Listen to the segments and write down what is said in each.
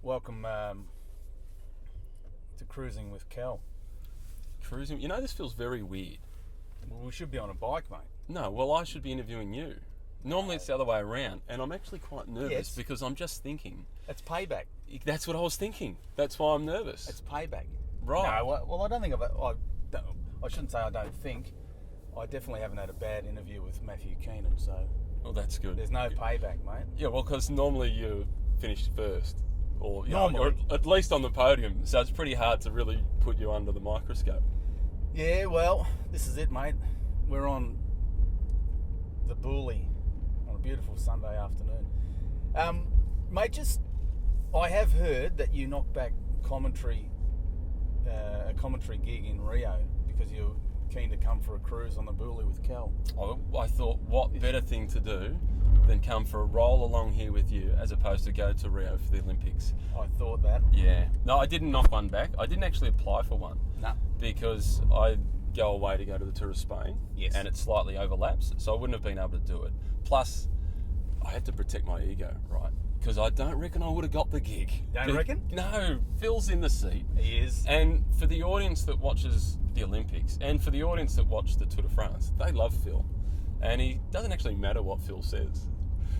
Welcome to Cruising with Cal. Cruising? You know, this feels very weird. Well, we should be on a bike, mate. No, well, I should be interviewing you. Normally it's the other way around, and I'm actually quite nervous because I'm just thinking. That's payback. That's what I was thinking. That's why I'm nervous. It's payback. Right. No, well, I don't think I shouldn't say I don't think. I definitely haven't had a bad interview with Matthew Keenan, so... Well, that's good. There's no payback, mate. Yeah, well, because normally you finish first. Or, Normally. or at least on the podium, so it's pretty hard to really put you under the microscope. Yeah, well, this is it, mate. We're on the Bully on a beautiful Sunday afternoon. Mate, I have heard that you knocked back a commentary gig in Rio because you're keen to come for a cruise on the Bully with Cal. I thought, what better thing to do than come for a roll along here with you as opposed to go to Rio for the Olympics. I thought that. Yeah. No, I didn't knock one back. I didn't actually apply for one. No. Because I go away to go to the Tour of Spain. Yes. And it slightly overlaps, so I wouldn't have been able to do it. Plus, I had to protect my ego, right? Because I don't reckon I would have got the gig. Don't reckon? No. Phil's in the seat. He is. And for the audience that watches the Olympics, and for the audience that watch the Tour de France, they love Phil. And he doesn't actually matter what Phil says.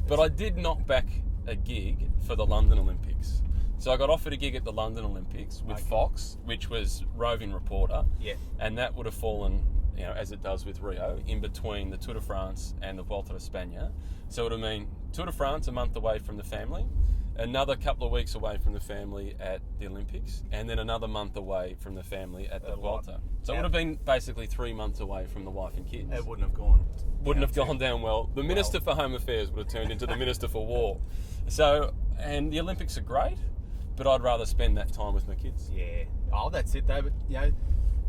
But I did knock back a gig for the London Olympics. So I got offered a gig at the London Olympics with Fox, which was roving reporter. Yeah. And that would have fallen, as it does with Rio, in between the Tour de France and the Vuelta a España. So it would mean Tour de France a month away from the family, another couple of weeks away from the family at the Olympics, and then another month away from the family at the Vuelta. So it would have been basically 3 months away from the wife and kids. It wouldn't have gone. Gone down well. The Minister for Home Affairs would have turned into the Minister for War. So, and the Olympics are great, but I'd rather spend that time with my kids. Yeah. Oh, that's it, though. But,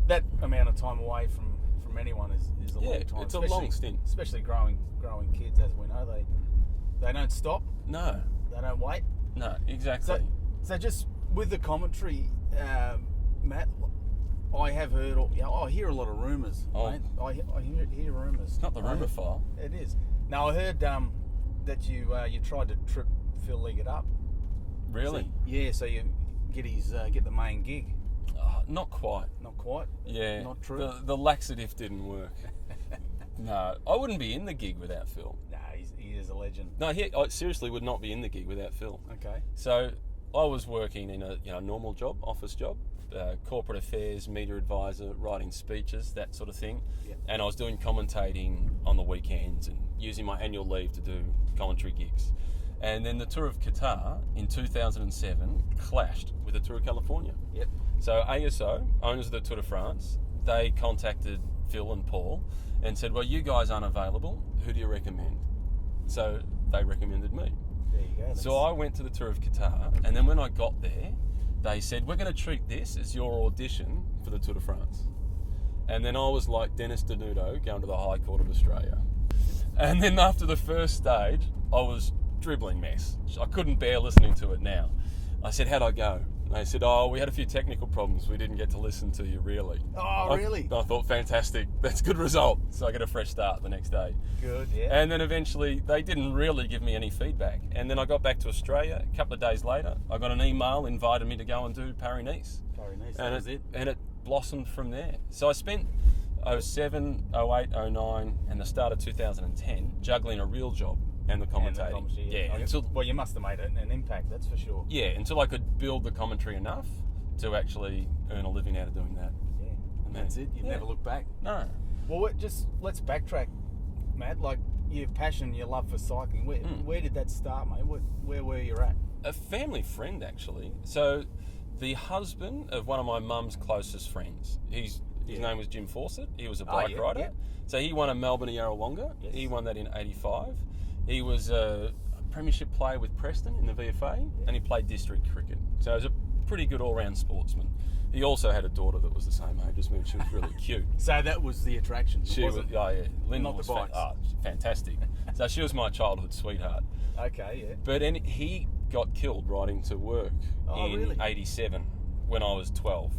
that amount of time away from anyone is a long time. It's a long stint. Especially growing kids, as we know. They don't stop. No. They don't wait. No, exactly. So just with the commentary, Matt, I have heard, I hear a lot of rumours, mate. I hear rumours. It's not the rumour file. It is. Now, I heard that you tried to trip Phil Liggett up. Really? So you get the main gig. Not quite. Not quite? Yeah. Not true? The laxative didn't work. No, I wouldn't be in the gig without Phil. No, he is a legend. No, I seriously would not be in the gig without Phil. Okay. So I was working in a normal job, office job, corporate affairs, media advisor, writing speeches, that sort of thing. Yep. And I was doing commentating on the weekends and using my annual leave to do commentary gigs. And then the Tour of Qatar in 2007 clashed with the Tour of California. Yep. So ASO, owners of the Tour de France, they contacted Phil and Paul and said, well, you guys aren't available. Who do you recommend? So they recommended me. There you go. So I went to the Tour of Qatar, and then when I got there, they said, we're going to treat this as your audition for the Tour de France. And then I was like Dennis Denudo going to the High Court of Australia. And then after the first stage, I was dribbling mess. I couldn't bear listening to it now. I said, how'd I go? And they said, we had a few technical problems. We didn't get to listen to you, really. Oh, really? I thought, fantastic. That's a good result. So I get a fresh start the next day. Good, yeah. And then eventually, they didn't really give me any feedback. And then I got back to Australia. A couple of days later, I got an email inviting me to go and do Paris-Nice. Paris-Nice, and that was it. And it blossomed from there. So I spent 07, 08, 09, and the start of 2010 juggling a real job and the commentating. Well, you must have made an impact, that's for sure. Yeah, until I could build the commentary enough to actually earn a living out of doing that. Yeah, and that's it. You never look back. No. Well, let's backtrack, Matt. Like, your passion, your love for cycling. Where did that start, mate? Where were you at? A family friend, actually. So, the husband of one of my mum's closest friends. His name was Jim Fawcett. He was a bike rider. Yeah. So he won a Melbourne Yarrawonga. Yes. He won that in 85. He was a premiership player with Preston in the VFA, and he played district cricket. So he was a pretty good all-round sportsman. He also had a daughter that was the same age as me, and she was really cute. So that was the attraction, wasn't it? Oh, yeah. Linda Not was the bikes. Fantastic. So she was my childhood sweetheart. Okay, yeah. But he got killed riding to work in 87 when I was 12.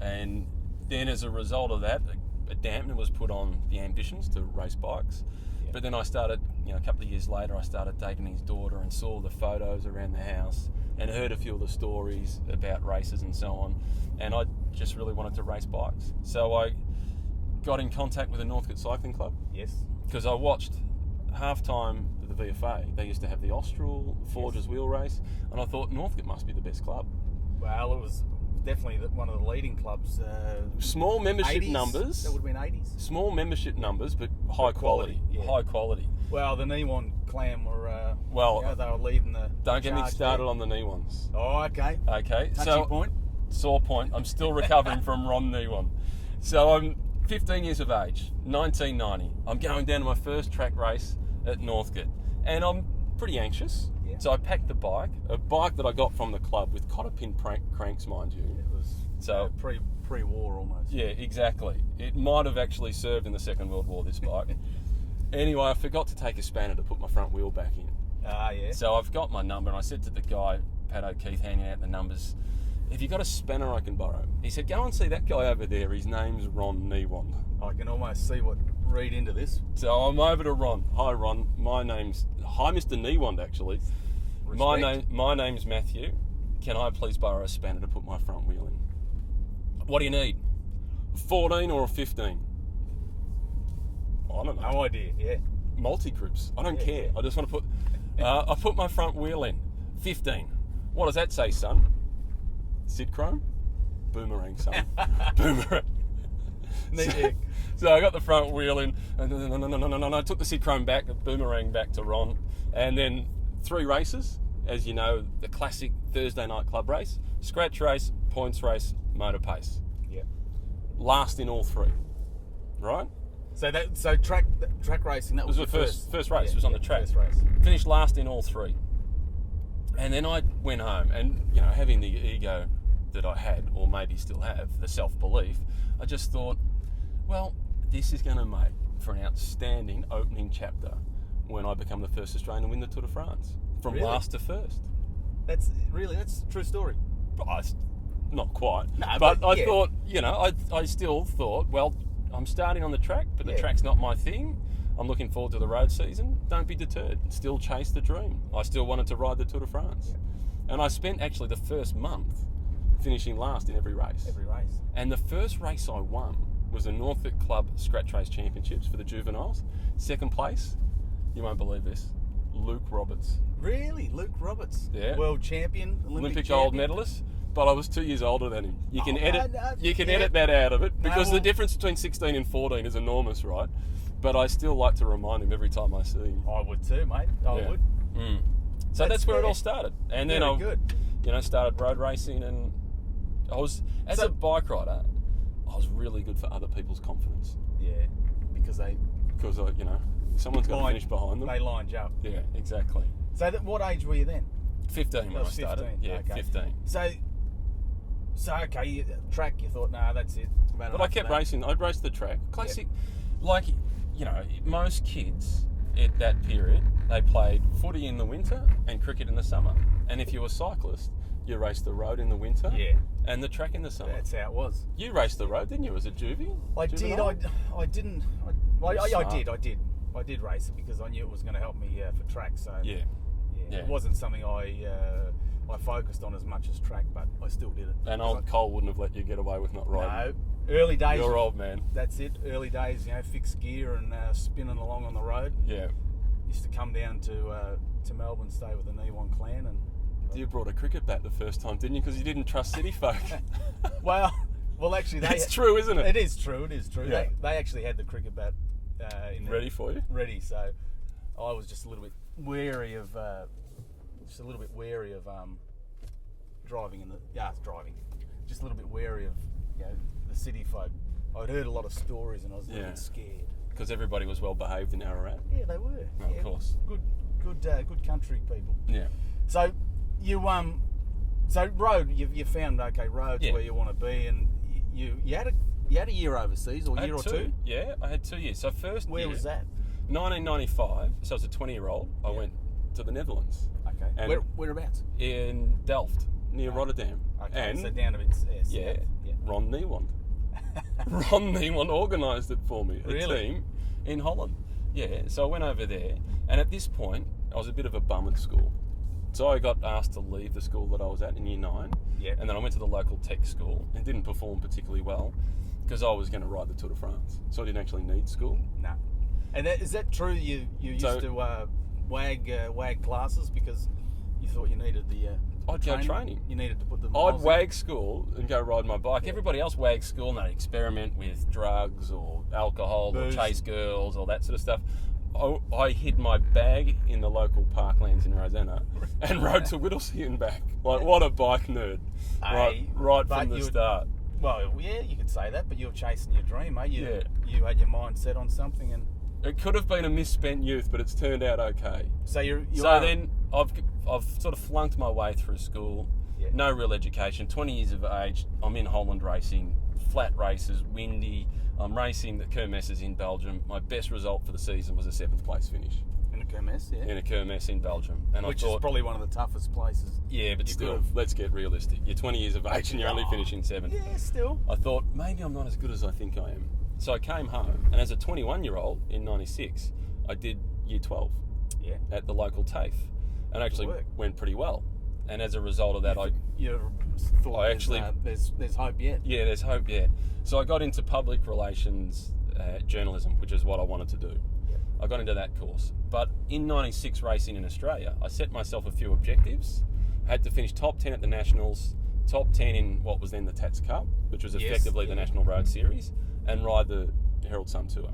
And then as a result of that, a dampener was put on the ambitions to race bikes. Yeah. But then I started, a couple of years later, I started dating his daughter and saw the photos around the house and heard a few of the stories about races and so on. And I just really wanted to race bikes. So I got in contact with the Northcote Cycling Club. Yes. Because I watched half-time of the VFA. They used to have the Austral, Forges Wheel Race, and I thought Northcote must be the best club. Well, it was definitely one of the leading clubs. Small membership 80s, numbers. That would have been 80s. Small membership numbers, but high quality. Yeah. High quality. Well, the Niwan clan were, they were leading the Don't get me charge started there. on the knee ones. Oh, okay. Okay, Touchy point. Sore point. I'm still recovering from Ron Niwan. So I'm 15 years of age, 1990. I'm going down to my first track race at Northcote, and I'm pretty anxious. Yeah. So I packed a bike that I got from the club with cotter pin cranks, mind you. It was pre-war almost. Yeah, exactly. It might have actually served in the Second World War, this bike. Anyway, I forgot to take a spanner to put my front wheel back in. Ah, yeah. So I've got my number, and I said to the guy, Pat O'Keefe, handing out the numbers, "Have you got a spanner I can borrow?" He said, "Go and see that guy over there. His name's Ron Niwan." I can almost read into this. So I'm over to Ron. Hi, Ron. Hi, Mr. Niwan, actually. Respect. My name's Matthew. Can I please borrow a spanner to put my front wheel in? What do you need? A 14 or a 15? I don't know. No idea, yeah. Multi-grips. I don't care. Yeah. I just want to put... I put my front wheel in. 15. What does that say, son? Sid Chrome? Boomerang, son. Boomerang. So I got the front wheel in, and I took the Sid Chrome back, the Boomerang back to Ron, and then 3 races, as you know, the classic Thursday night club race, scratch race, points race, motor pace. Yeah. Last in all 3, right? So track racing, that was the first race. Yeah, it was on the track. First race. Finished last in all 3. And then I went home, and having the ego that I had, or maybe still have, the self-belief, I just thought, well, this is going to make for an outstanding opening chapter when I become the first Australian to win the Tour de France, from Really? last to first. That's a true story. Not quite, No, but I yeah. thought, I still thought, well, I'm starting on the track, but the Yeah. track's not my thing. I'm looking forward to the road season. Don't be deterred. Still chase the dream. I still wanted to ride the Tour de France. Yeah. And I spent actually the first month finishing last in every race. Every race. And the first race I won was the Northcote Club Scratch Race Championships for the juveniles. Second place, you won't believe this, Luke Roberts. Really? Luke Roberts? Yeah. World champion, Olympic gold champion. medalist. But I was 2 years older than him. You can edit yeah. edit that out of it, because No, the difference between 16 and 14 is enormous, right? But I still like to remind him every time I see him. I would too, mate. I Yeah. would. So that's where it fair. all started. And then Very I good. started road racing, and I was, as a bike rider, I was really good for other people's confidence. Yeah, because Someone's got to finish behind them. They lined you up. Yeah, exactly. So what age were you then? 15 when I started. 15, Yeah, okay. 15. So okay, track, you thought, nah, that's it. But I kept racing. I'd race the track. Classic, most kids at that period, they played footy in the winter and cricket in the summer. And if you were a cyclist, you raced the road in the winter and the track in the summer. That's how it was. You raced the road, didn't you, as a juvie? I did. Juvenile? I didn't. I did race it because I knew it was going to help me for track. So Yeah. it wasn't something I focused on as much as track, but I still did it. And old Cole wouldn't have let you get away with not riding. No, early days. You're old man. That's it. Early days, fixed gear and spinning along on the road. Yeah. Used to come down to Melbourne, stay with the Niwan clan, and You brought a cricket bat the first time, didn't you? Because you didn't trust city folk. well, actually, It's true, isn't it? It is true. It is true. Yeah. They actually had the cricket bat Ready for you? ready. So I was just a little bit wary of driving in the driving. Just a little bit wary of the city folk. I'd heard a lot of stories and I was a little bit scared. Because everybody was well behaved in Ararat. Yeah, they were. Oh, of course. Good country people. Yeah. So you road you found roads where you want to be, and you had a year overseas or a year or two. Yeah, I had 2 years. So first Where year, was that? 1995. So as a 20-year-old, I went to the Netherlands. Okay. And Whereabouts? in Delft, near Rotterdam. Okay. And So down a bit south. yeah, Yeah. Ron Niwan. Ron Niwan organised it for me. Really? A team in Holland. Yeah, so I went over there, and at this point, I was a bit of a bum at school. So I got asked to leave the school that I was at in year 9, and then I went to the local tech school and didn't perform particularly well because I was going to ride the Tour de France. So I didn't actually need school. No. And is that true? You used to wag classes because you thought you needed the I'd go training. You needed to put them. I'd wag school and go ride my bike. Yeah. Everybody else wags school and they experiment with drugs or alcohol or chase girls or that sort of stuff. I hid my bag in the local parklands in Rosanna and rode to Whittlesea and back. Like, what a bike nerd. Right from the start. Well, yeah, you could say that, but you were chasing your dream, eh? You had your mind set on something, and it could have been a misspent youth, but it's turned out okay. Then I've sort of flunked my way through school. Yeah. No real education. 20 years of age. I'm in Holland racing, flat races, windy. I'm racing the Kermesses in Belgium. My best result for the season was a 7th place finish. In a Kermesse, yeah. In a Kermesse in Belgium. Which is probably one of the toughest places. Yeah, but still, let's get realistic. You're 20 years of age and you're only finishing 7th. Yeah, still. I thought, maybe I'm not as good as I think I am. So I came home, and as a 21-year-old in 96, I did year 12 at the local TAFE. And actually went pretty well. And as a result of that, there's hope yet. Yeah, there's hope yet. So I got into public relations journalism, which is what I wanted to do. Yep. I got into that course. But in 96 racing in Australia, I set myself a few objectives. I had to finish top 10 at the Nationals, top 10 in what was then the Tats Cup, which was effectively the National Road Series, and ride the Herald Sun Tour.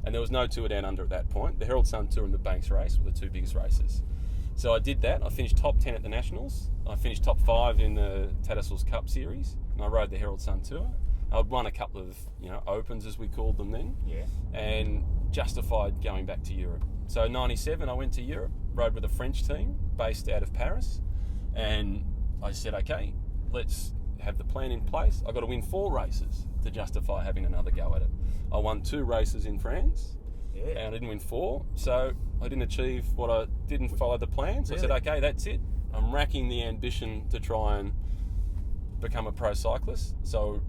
And there was no Tour Down Under at that point. The Herald Sun Tour and the Banks race were the two biggest races. So I did that. I finished top 10 at the Nationals. I finished top 5 in the Tattersalls Cup Series. And I rode the Herald Sun Tour. I'd won a couple of, opens as we called them then. Yeah. And justified going back to Europe. So in 97, I went to Europe, rode with a French team based out of Paris. And I said, okay, let's have the plan in place. I've got to win 4 races to justify having another go at it. I won 2 races in France. Yeah. And I didn't win 4, so I didn't achieve what I didn't follow the plan. So I said, okay, that's it. I'm racking the ambition to try and become a pro cyclist. So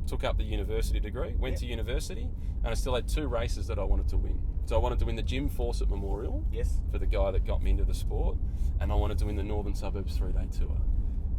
took up the university degree, went to university, and I still had 2 races that I wanted to win. So I wanted to win the Jim Fawcett Memorial for the guy that got me into the sport, and I wanted to win the Northern Suburbs 3-day tour.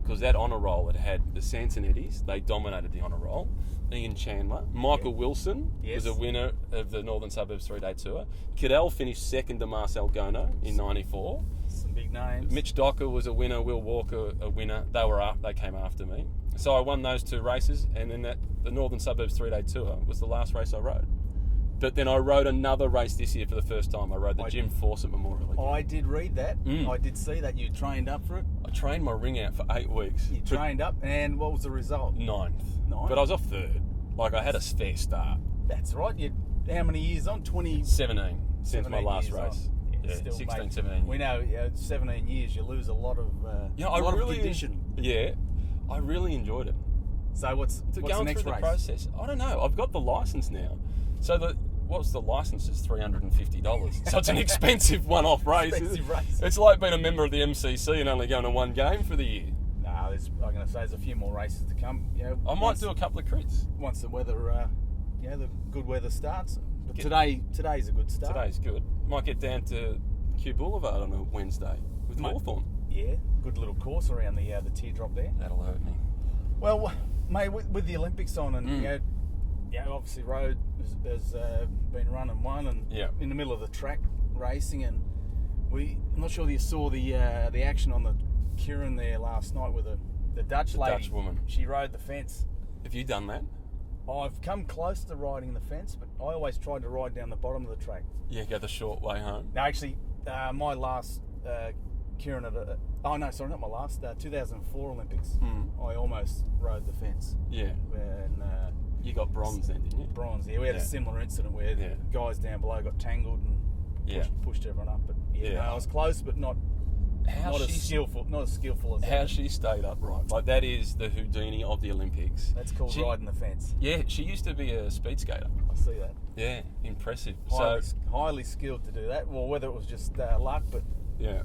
Because that honour roll, it had the Sansonettes, they dominated the honour roll. Ian Chandler, Michael Wilson was a winner of the Northern Suburbs 3-day tour. Cadell finished second to Marcel Gono in 94. Some big names. Mitch Docker was a winner, Will Walker a winner. They came after me. So I won those 2 races, and then the Northern Suburbs 3-day tour was the last race I rode. But then I rode another race this year for the first time. I rode the Jim Fawcett Memorial again. I did read that. I did see that you trained up for it. I trained my ring out for 8 weeks. You trained up, and what was the result? 9th. But I was off 3rd. Like, I had a fair start. That's right. How many years on? 17 since my last race. Yeah, still, 16, mate, 17. We know 17 years, you lose a lot of condition. Yeah, I really enjoyed it. So what's the next race? The process. I don't know. I've got the licence now. So what's the licence is $350. So it's an expensive one-off race. It's like being a member of the MCC and only going to 1 game for the year. No, I'm going to say there's a few more races to come. I might do a couple of crits once the weather, the good weather starts. But today's a good start. Today's good. Might get down to Kew Boulevard on a Wednesday with Hawthorn. Yeah, good little course around the teardrop there. That'll hurt me. Well, mate, with the Olympics on and obviously road has been run and won, and in the middle of the track racing, and I'm not sure that you saw the action on the Kieran there last night with the Dutch lady. Dutch woman. She rode the fence. Have you done that? I've come close to riding the fence, but I always tried to ride down the bottom of the track. Yeah, go the short way home. No, actually, my last Kieran not my last 2004 Olympics. I almost rode the fence. Yeah. And you got bronze then, didn't you? Bronze. Yeah, we had a similar incident where the guys down below got tangled and pushed everyone up. But I was close, but not as skillful as that. How she stayed upright. Like, that is the Houdini of the Olympics. That's called riding the fence. Yeah, she used to be a speed skater. I see that. Yeah, impressive. Highly skilled to do that. Well, whether it was just luck, but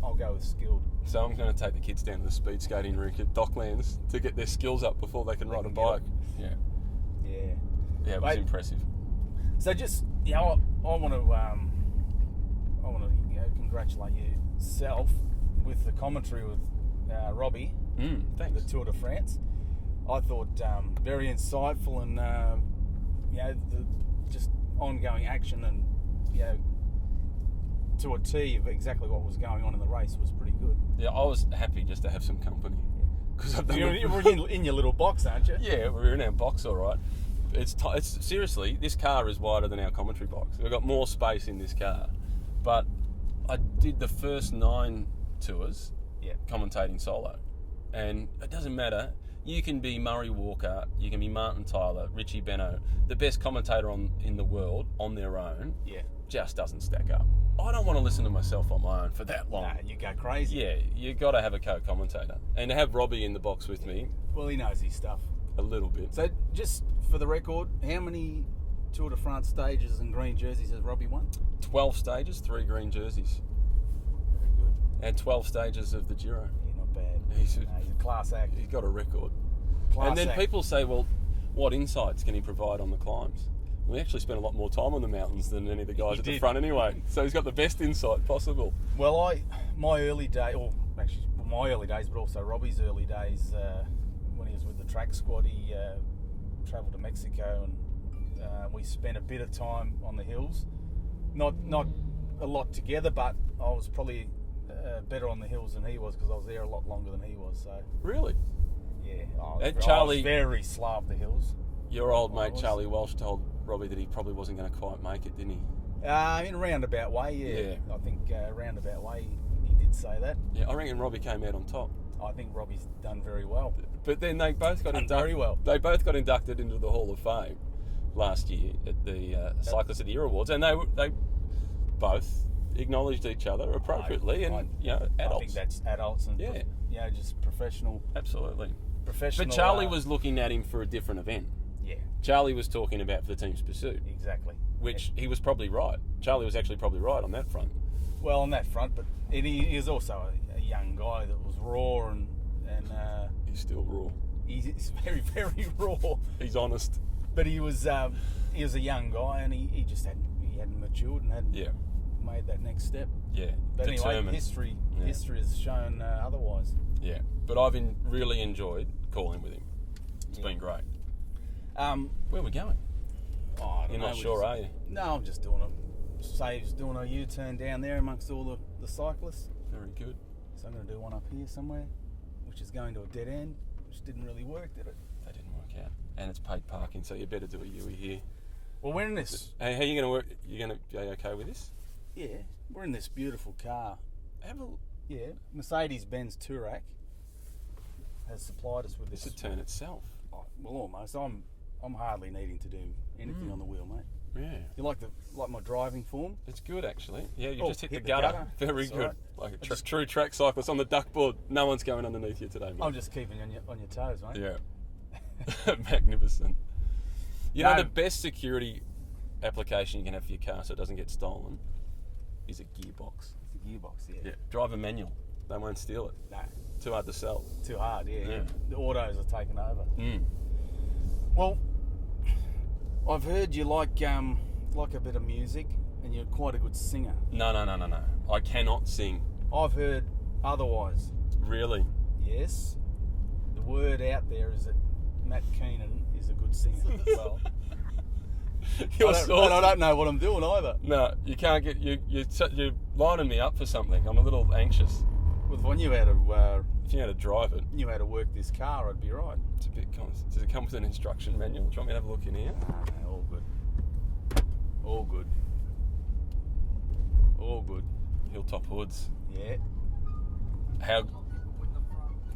I'll go with skilled. So I'm going to take the kids down to the speed skating rink at Docklands to get their skills up before they can ride a bike. Yeah, it was impressive. So just, I want to congratulate yourself with the commentary with Robbie. Thanks. The Tour de France. I thought very insightful and the just ongoing action and to a T of exactly what was going on in the race was pretty good. Yeah, I was happy just to have some company. Because You're in your little box, aren't you? Yeah, we're in our box, all right. It's seriously, this car is wider than our commentary box. We've got more space in this car. But I did the first 9 tours commentating solo. And it doesn't matter. You can be Murray Walker, you can be Martin Tyler, Richie Benno, the best commentator in the world on their own. Yeah. Just doesn't stack up. I don't want to listen to myself on my own for that long. Nah, you go crazy. Yeah, you got to have a co-commentator. And to have Robbie in the box with me. Well, he knows his stuff. A little bit. So, just for the record, how many Tour de France stages and green jerseys has Robbie won? 12 stages, 3 green jerseys. Very good. And 12 stages of the Giro. Yeah, not bad. He's a class act. He's got a record. Class and then act. people say, well, what insights can he provide on the climbs? We actually spent a lot more time on the mountains than any of the guys at the front anyway. So he's got the best insight possible. Well, my early days, but also Robbie's early days, when he was with the track squad, he travelled to Mexico and we spent a bit of time on the hills. Not a lot together, but I was probably better on the hills than he was because I was there a lot longer than he was. So really? Yeah. And I Charlie, was very slow up the hills. Your old mate Charlie Welsh told Robbie that he probably wasn't going to quite make it, didn't he? In a roundabout way, yeah. I think roundabout way he did say that. Yeah, I reckon Robbie came out on top. I think Robbie's done very well. But then they both got very well. They both got inducted into the Hall of Fame last year at the Cyclist of the Year Awards, and they both acknowledged each other appropriately, adults. I think that's adults and just professional. Absolutely. Professional. But Charlie was looking at him for a different event. Yeah. Charlie was talking about for the team's pursuit. Exactly. Which he was probably right. Charlie was actually probably right on that front. Well, on that front, but he is also a young guy that was raw and he's still raw. He's very, very raw. He's honest. But he was a young guy and he just hadn't matured and hadn't made that next step. Yeah. But determined. Anyway, history has shown otherwise. Yeah. But I've really enjoyed calling with him. It's been great. Where are we going? I don't know. Not sure, are you? No, I'm just doing a U-turn down there amongst all the cyclists. Very good. So I'm going to do one up here somewhere, which is going to a dead end, which didn't really work, did it? That didn't work out. And it's paid parking, so you better do a U-turn here. Well, we're in this. Hey, how are you going to work? You going to be okay with this? Yeah, we're in this beautiful car. Mercedes-Benz Touareg has supplied us with this. It's a turn itself. Oh, well, almost. I'm hardly needing to do anything on the wheel, mate. Yeah. You like my driving form? It's good, actually. Yeah, you just hit the gutter. Very That's good. right. Like a true track cyclist on the duckboard. No one's going underneath you today, mate. I'm just keeping you on your toes, mate. Yeah. Magnificent. You know, the best security application you can have for your car so it doesn't get stolen is a gearbox. It's a gearbox, yeah. Drive a manual. They won't steal it. No. Too hard to sell. Too hard, yeah. The autos are taken over. Mm. Well, I've heard you like a bit of music and you're quite a good singer. No. I cannot sing. I've heard otherwise. Really? Yes. The word out there is that Matt Keenan is a good singer as well. I don't know what I'm doing either. No, you can't get... You're lining me up for something. I'm a little anxious. Well, if I knew how to... if you had to drive it... Knew how to work this car, I'd be right. It's a bit... Does it come with an instruction manual? Do you want me to have a look in here? No, all good. All good. All good. Hilltop hoods. Yeah.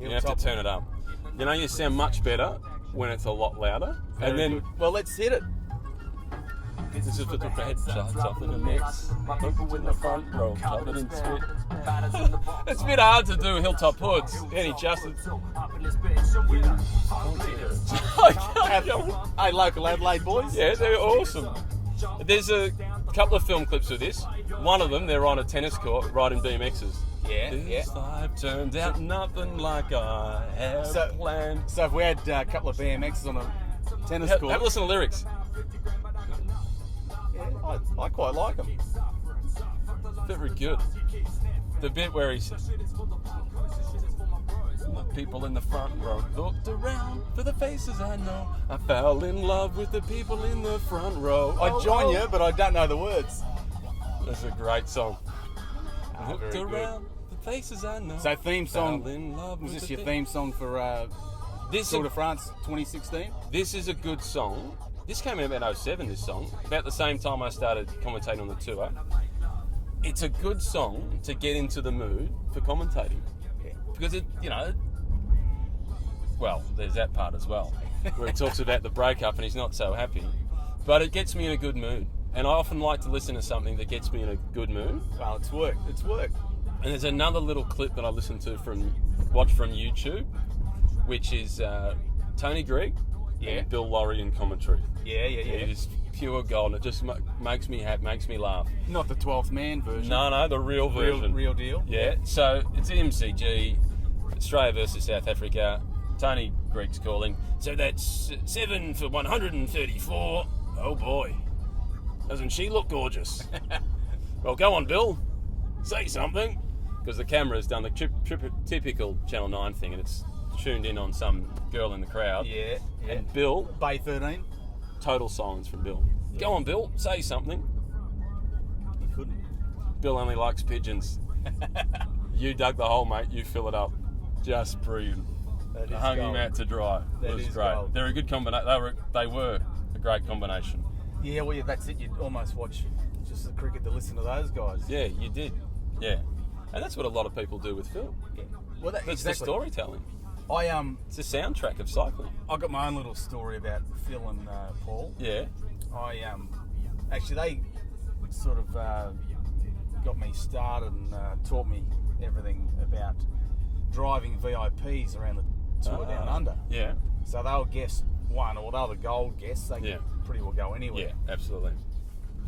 You have to turn it up. You know, you sound much better when it's a lot louder. Very and then... good. Well, let's hit it. This is for the red shots off in the mix. People in the front row, covered in spit. It's a bit hard to do Hilltop Hoods. Any justice. Hey, local Adelaide boys. Yeah, they're awesome. There's a couple of film clips of this. One of them, they're on a tennis court riding BMXs. This life turned out nothing like I had planned. So if we had a couple of BMXs on a tennis court... Have a listen to lyrics. Yeah, I quite like them. Very good. The bit where he says, the people in the front row looked around for the faces I know. I fell in love with the people in the front row. I join you, but I don't know the words. That's a great song. Looked very around the faces I know. So theme song, Fell in love was with this the your theme song for Tour de France 2016? This is a good song. This came out about 07, this song. About the same time I started commentating on the tour. It's a good song to get into the mood for commentating. Because it, well, there's that part as well, where he talks about the breakup and he's not so happy. But it gets me in a good mood. And I often like to listen to something that gets me in a good mood. Well, it's work. And there's another little clip that I listened to watch from YouTube, which is Tony Gregg and Bill Laurie in commentary. Yeah. It is pure gold, and it just makes me happy, makes me laugh. Not the 12th man version. No, the real version. Real deal. Yeah, so it's MCG, Australia versus South Africa. Tony Gregg's calling. So that's 7 for 134. Oh boy, doesn't she look gorgeous? Well, go on, Bill. Say something. Because the camera's done the typical Channel 9 thing, and it's tuned in on some girl in the crowd. Yeah. And Bill... Bay 13. Total silence from Bill. Yeah. Go on, Bill. Say something. He couldn't. Bill only likes pigeons. You dug the hole, mate. You fill it up. Just brilliant. I hung him out to dry. It was great. Gold. They're a good combination. They were a great combination. Yeah, well, that's it. You'd almost watch just the cricket to listen to those guys. Yeah, you did. Yeah. And that's what a lot of people do with film. Yeah. Well, that's exactly. The storytelling. It's a soundtrack of cycling. I got my own little story about Phil and Paul. Yeah. Actually they sort of got me started and taught me everything about driving VIPs around the tour down under. Yeah. So they were guest one, or they were the gold guests. They could pretty well go anywhere. Yeah, absolutely.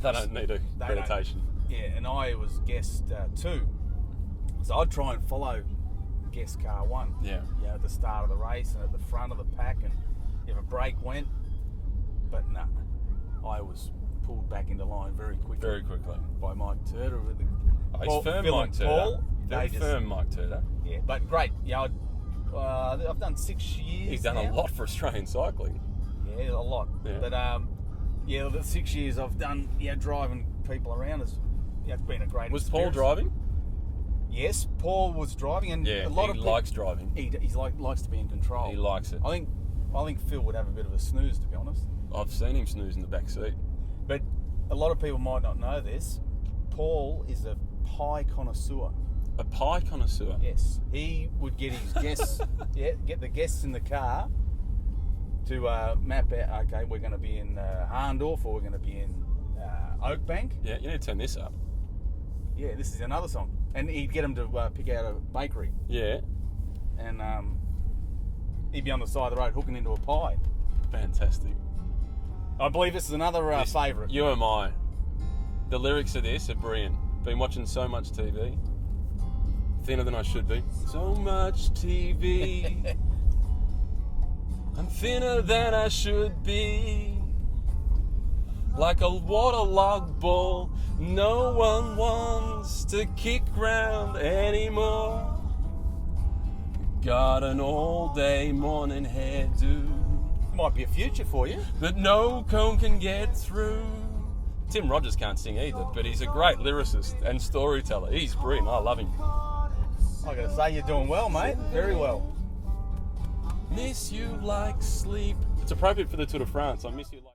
They don't need accreditation. Yeah, and I was guest 2. So I'd try and follow guest car 1. Yeah. At the start of the race and at the front of the pack, and if a break went, but no, I was pulled back into line very quickly. By Mike Turner. He's firm, Phil Mike and Turner. Paul, Very firm, Mike Turner. Yeah, but great. Yeah, I've done 6 years. He's done now. a lot for Australian cycling. Yeah, a lot. Yeah. But the 6 years I've done, driving people around has been a great Was experience. Paul driving? Yes, Paul was driving, and a lot of people, likes driving. He likes to be in control. He likes it. I think Phil would have a bit of a snooze, to be honest. I've seen him snooze in the back seat. But a lot of people might not know this. Paul is a pie connoisseur. A pie connoisseur? Yes. He would get his guests, get the guests in the car to map out, okay, we're going to be in Harndorf, or we're going to be in Oakbank. Yeah, you need to turn this up. Yeah, this is another song. And he'd get them to pick out a bakery. Yeah. And he'd be on the side of the road hooking into a pie. Fantastic. I believe this is another favourite. You am I. The lyrics of this are brilliant. Been watching so much TV. Thinner than I should be. So much TV. I'm thinner than I should be. Like a waterlogged ball, no one wants to kick round anymore. Got an all-day morning hairdo. Might be a future for you. But no comb can get through. Tim Rogers can't sing either, but he's a great lyricist and storyteller. He's brilliant. I love him. I gotta say, you're doing well, mate. Very well. Miss you like sleep. It's appropriate for the Tour de France. I miss you like...